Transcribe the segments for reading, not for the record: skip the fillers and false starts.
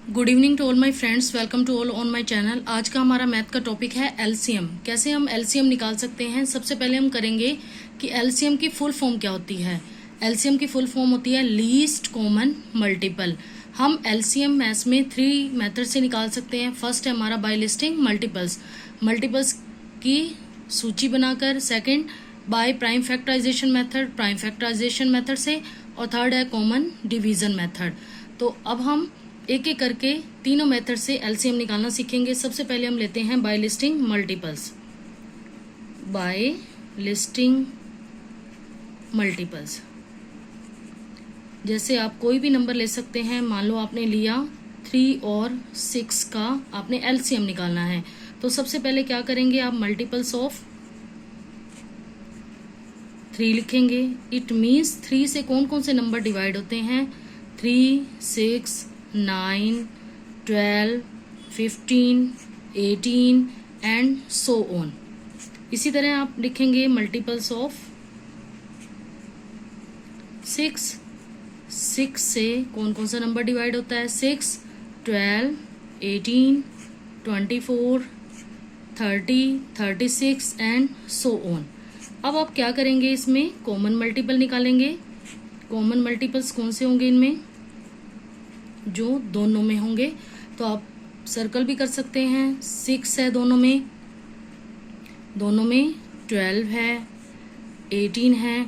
Good evening to all my friends, welcome to all on my channel. आज का हमारा math का topic है एलसीएम। कैसे हम एलसीएम निकाल सकते हैं। सबसे पहले हम करेंगे कि एलसीएम की फुल फॉर्म क्या होती है। एलसीएम की फुल फॉर्म होती है लीस्ट कॉमन मल्टीपल। हम एलसीएम मैथ्स में 3 मेथड से निकाल सकते हैं। फर्स्ट है हमारा बाय लिस्टिंग मल्टीपल्स की सूची बनाकर, second by prime factorization method से, और थर्ड है कॉमन डिवीजन मेथड। तो अब हम एक एक करके तीनों मेथड से एलसीएम निकालना सीखेंगे। सबसे पहले हम लेते हैं बाय लिस्टिंग मल्टीपल्स। जैसे आप कोई भी नंबर ले सकते हैं। मान लो आपने लिया 3 और 6 का आपने एलसीएम निकालना है, तो सबसे पहले क्या करेंगे, आप मल्टीपल्स ऑफ 3 लिखेंगे। इट मीन्स 3 से कौन कौन से नंबर डिवाइड होते हैं, 3, 6, 9, 12, 15, 18 एंड सो ऑन। इसी तरह आप लिखेंगे मल्टीपल्स ऑफ 6 से कौन कौन सा नंबर डिवाइड होता है, 6, 12, 18, 24, 30, 36 एंड सो ऑन। अब आप क्या करेंगे, इसमें कॉमन मल्टीपल निकालेंगे। कॉमन मल्टीपल्स कौन से होंगे इनमें, जो दोनों में होंगे। तो आप सर्कल भी कर सकते हैं। 6 है दोनों में 12 है, 18 है।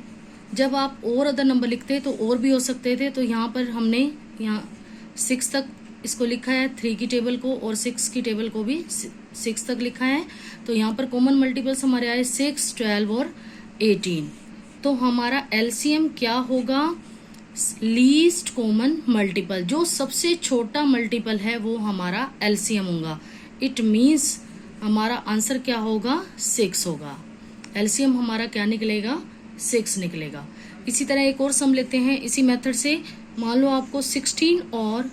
जब आप और अदर नंबर लिखते तो और भी हो सकते थे, तो यहाँ पर हमने यहाँ 6 तक इसको लिखा है, 3 की टेबल को, और 6 की टेबल को भी 6 तक लिखा है। तो यहाँ पर कॉमन मल्टीपल्स हमारे आए 6, 12 और 18। तो हमारा एलसीएम क्या होगा, लीस्ट कॉमन मल्टीपल। जो सबसे छोटा मल्टीपल है वो हमारा एलसीएम होगा। इट मीन्स हमारा आंसर क्या होगा, 6 होगा। एलसीएम हमारा क्या निकलेगा, 6 निकलेगा। इसी तरह एक और सम लेते हैं इसी मेथड से। मान लो आपको 16 और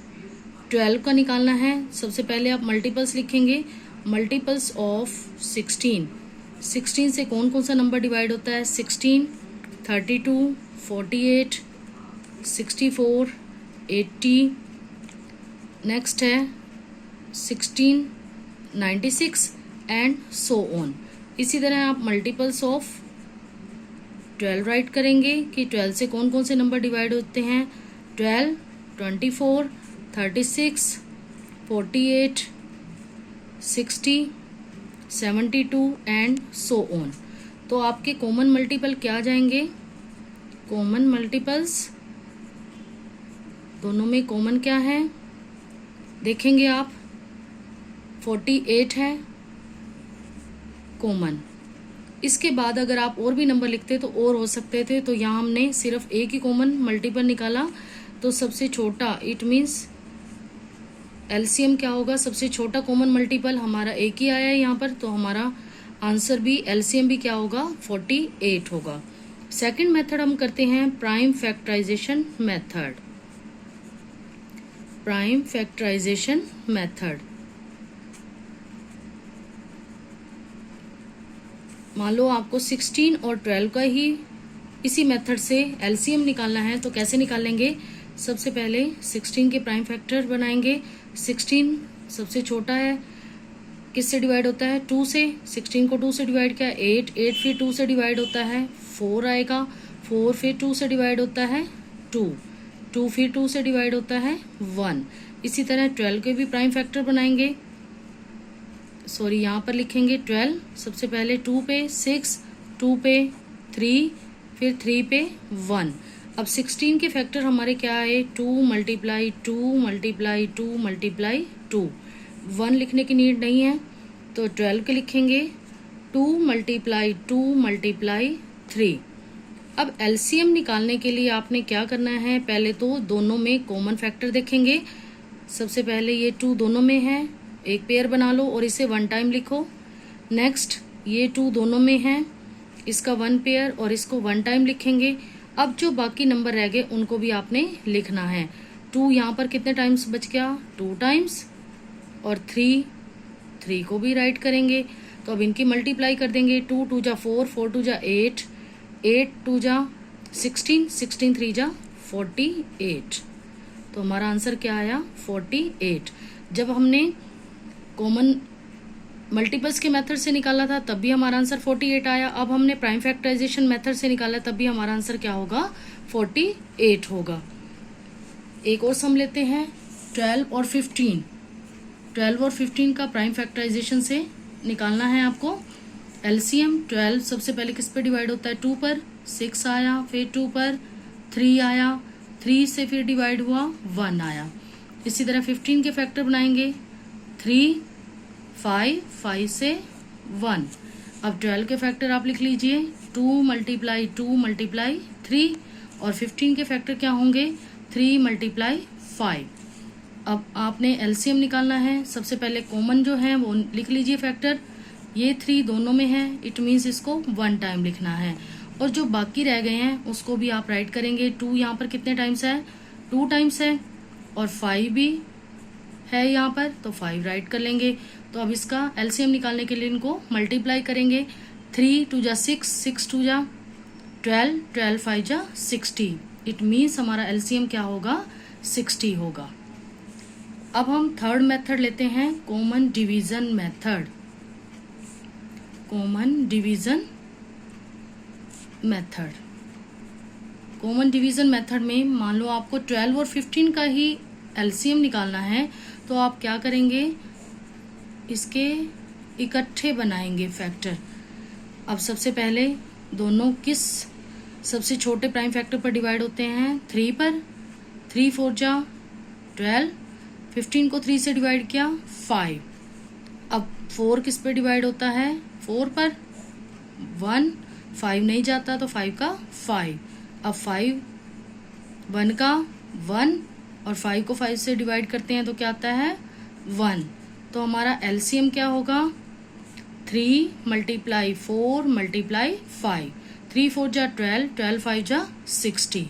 12 का निकालना है। सबसे पहले आप मल्टीपल्स लिखेंगे, मल्टीपल्स ऑफ 16 से कौन कौन सा नंबर डिवाइड होता है, 16, 32, 48, 64, 80, नेक्स्ट है 16, 96 एंड सो ऑन। इसी तरह आप मल्टीपल्स ऑफ 12 राइट करेंगे कि 12 से कौन कौन से नंबर डिवाइड होते हैं, 12, 24, 36, 48, 60, 72 एंड सो ऑन। तो आपके कॉमन मल्टीपल क्या आ जाएंगे, कॉमन मल्टीपल्स दोनों में कॉमन क्या है देखेंगे आप, 48 है कॉमन। इसके बाद अगर आप और भी नंबर लिखते तो और हो सकते थे, तो यहाँ हमने सिर्फ एक ही कॉमन मल्टीपल निकाला। तो सबसे छोटा, इट मीन्स एलसीएम क्या होगा, सबसे छोटा कॉमन मल्टीपल हमारा एक ही आया है यहाँ पर। तो हमारा आंसर भी, एलसीएम भी क्या होगा, 48 होगा। सेकंड मेथड हम करते हैं प्राइम फैक्टराइजेशन मेथड। मान लो आपको 16 और 12 का ही इसी मेथड से एलसीएम निकालना है, तो कैसे निकालेंगे, सबसे पहले 16 के प्राइम फैक्टर बनाएंगे। 16 सबसे छोटा है, किससे डिवाइड होता है, 2 से। 16 को 2 से डिवाइड किया, 8 फिर 2 से डिवाइड होता है, 4 आएगा, 4 फिर 2 से डिवाइड होता है, 2 फिर 2 से डिवाइड होता है, 1। इसी तरह 12 के भी प्राइम फैक्टर बनाएंगे। यहाँ पर लिखेंगे 12, सबसे पहले 2 पे 6, 2 पे 3, फिर 3 पे 1। अब 16 के फैक्टर हमारे क्या आए, 2 मल्टीप्लाई 2 मल्टीप्लाई 2 मल्टीप्लाई 2। 1 लिखने की नीड नहीं है, तो 12 के लिखेंगे 2 मल्टीप्लाई 2 मल्टीप्लाई 3। अब एलसीएम निकालने के लिए आपने क्या करना है, पहले तो दोनों में कॉमन फैक्टर देखेंगे। सबसे पहले ये 2 दोनों में है, एक पेयर बना लो और इसे 1 टाइम लिखो। नेक्स्ट ये 2 दोनों में है, इसका 1 पेयर और इसको 1 टाइम लिखेंगे। अब जो बाकी नंबर रह गए उनको भी आपने लिखना है। 2 यहाँ पर कितने टाइम्स बच गया, 2 टाइम्स, और 3 को भी राइट करेंगे। तो अब इनकी मल्टीप्लाई कर देंगे, 2 2 जा 4, 4 2 जा 8, 8 2 जा 16, 16 3 जा 48। तो हमारा आंसर क्या आया 48। जब हमने कॉमन मल्टीपल्स के मेथड से निकाला था तब भी हमारा आंसर 48 आया। अब हमने प्राइम फैक्टराइजेशन मेथड से निकाला तब भी हमारा आंसर क्या होगा 48 होगा। एक और सम लेते हैं 12 और 15। 12 और 15 का प्राइम फैक्टराइजेशन से निकालना है आपको। एलसीएम 12 सबसे पहले किस पे डिवाइड होता है 2 पर, 6 आया, फिर 2 पर 3 आया, 3 से फिर डिवाइड हुआ 1 आया। इसी तरह 15 के फैक्टर बनाएंगे 3, 5, 5 से 1। अब 12 के फैक्टर आप लिख लीजिए 2 मल्टीप्लाई 2 मल्टीप्लाई 3 और 15 के फैक्टर क्या होंगे 3 मल्टीप्लाई 5। अब आपने एलसीएम निकालना है। सबसे पहले कॉमन जो है वो लिख लीजिए फैक्टर, ये 3 दोनों में है, इट मीन्स इसको 1 टाइम लिखना है। और जो बाकी रह गए हैं उसको भी आप राइट करेंगे। 2 यहाँ पर कितने टाइम्स है 2 टाइम्स है और 5 भी है यहाँ पर, तो 5 राइट कर लेंगे। तो अब इसका एलसीएम निकालने के लिए इनको मल्टीप्लाई करेंगे। 3 2 जा 6, 6 2 जा 12, 12 5 जा 60। इट मीन्स हमारा एलसीएम क्या होगा 60 होगा। अब हम थर्ड मेथड लेते हैं common division method. Common division method, common division method में मान लो आपको 12 और 15 का ही एलसीएम निकालना है तो आप क्या करेंगे इसके इकट्ठे बनाएंगे फैक्टर। अब सबसे पहले दोनों किस सबसे छोटे प्राइम फैक्टर पर डिवाइड होते हैं 3 पर। 3 4 जा 12, 15 को 3 से डिवाइड किया 5। अब 4 किस पे डिवाइड होता है 4 पर, 1, 5 नहीं जाता तो 5 का 5। अब 5 1 का 1 और 5 को 5 से डिवाइड करते हैं तो क्या आता है 1। तो हमारा एलसीएम क्या होगा 3 मल्टीप्लाई 4 मल्टीप्लाई 5। 3 4 जा 12, 12 5 जा 60।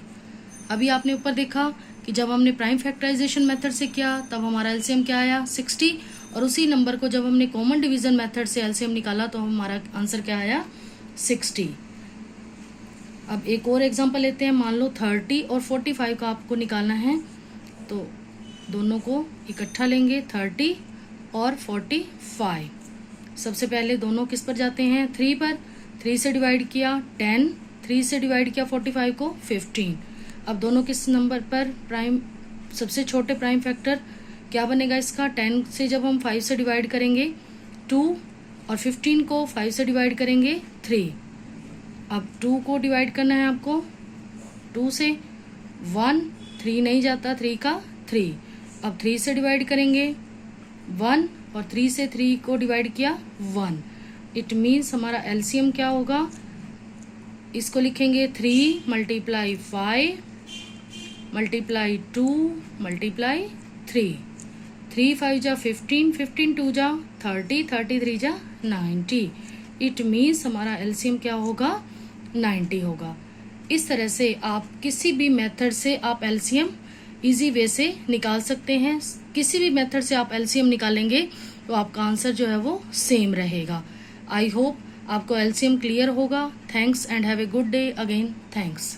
अभी आपने ऊपर देखा कि जब हमने प्राइम फैक्टराइजेशन मेथड से किया तब हमारा एलसीएम क्या आया 60, और उसी नंबर को जब हमने कॉमन डिवीजन मेथड से एलसीएम निकाला तो हमारा आंसर क्या आया 60। अब एक और एग्जांपल लेते हैं। मान लो 30 और 45 का आपको निकालना है तो दोनों को इकट्ठा लेंगे 30 और 45। सबसे पहले दोनों किस पर जाते हैं 3 पर। 3 से डिवाइड किया 10, 3 से डिवाइड किया 45 को 15। अब दोनों किस नंबर पर प्राइम सबसे छोटे प्राइम फैक्टर क्या बनेगा इसका 10 से जब हम 5 से डिवाइड करेंगे 2 और 15 को 5 से डिवाइड करेंगे 3। अब 2 को डिवाइड करना है आपको 2 से 1, 3 नहीं जाता 3 का 3। अब 3 से डिवाइड करेंगे 1 और 3 से 3 को डिवाइड किया 1। इट मीन्स हमारा एलसीएम क्या होगा, इसको लिखेंगे 3 मल्टीप्लाई 5 मल्टीप्लाई 2 मल्टीप्लाई 3। 3 5 जा 15, 15 2 जा 30, 33 जा 90। इट मीन्स हमारा एलसीएम क्या होगा 90 होगा। इस तरह से आप किसी भी मेथड से आप एलसीएम इजी वे से निकाल सकते हैं। किसी भी मेथड से आप एलसीएम निकालेंगे तो आपका आंसर जो है वो सेम रहेगा। आई होप आपको एलसीएम क्लियर होगा। Thanks and have a good day again. Thanks.